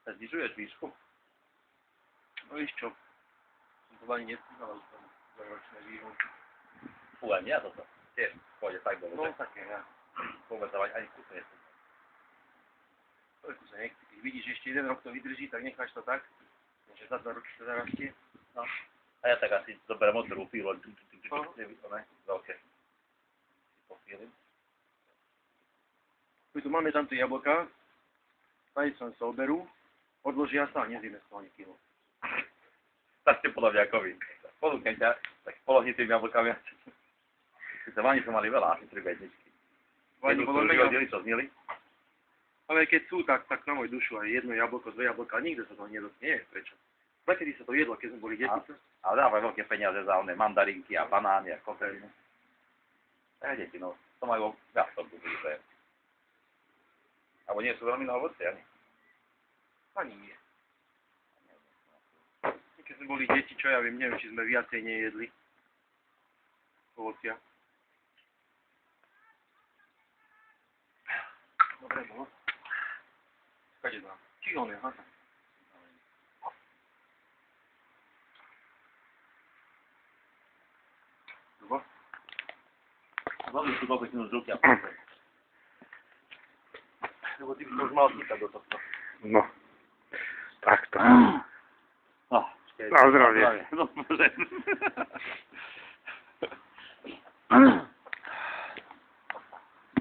Znižuješ výšku? No víš čo, som to ani neskúšal už tam ročné výhonky. Fú, ani ja toto. Tiež pôjde tak dole. No také, ja. Vôbec dávať ani kúsne neskúšam. Toľko sa nechci. Keď vidíš, že ešte jeden rok to vydrží, tak necháš to tak, že za 2 roky to zarastie. No. A ja tak asi zoberiem motorovú pílu, veľké. Popílim. My tu máme tam tie jablká, tady sa oberú, odložia sa a nezjeme z toho ani kilo. Tak ste podľa mňa ako vy. Ponúknem ťa, tak polohni tým jablkami. Sice vani sme mali veľa, asi 3 bedničky. Vani bolo mega. Čo znili? Ale keď sú, tak na môj dušu aj jedno jablko, 2 jablka, nikto sa toho nedotkne, neviem prečo. Kedy sa to jedlo, keď sme boli deti? Ale dávaj veľké peniaze za oné mandarinky a banány a koteliny. Tak deti, no, to majú viac to budú, to je. Alebo nie sú veľmi na ovoci, ani? Ani nie. Keď sme boli deti, čo ja viem, neviem, či sme viacej nejedli ovocia. Dobre, no. Kade dám? Či on je, aha. Dobre. Zložil si koľko si z ruky a Lebo ty by to už mal týkať do tohto. No. Takto. No, Na zdravie. No, môže.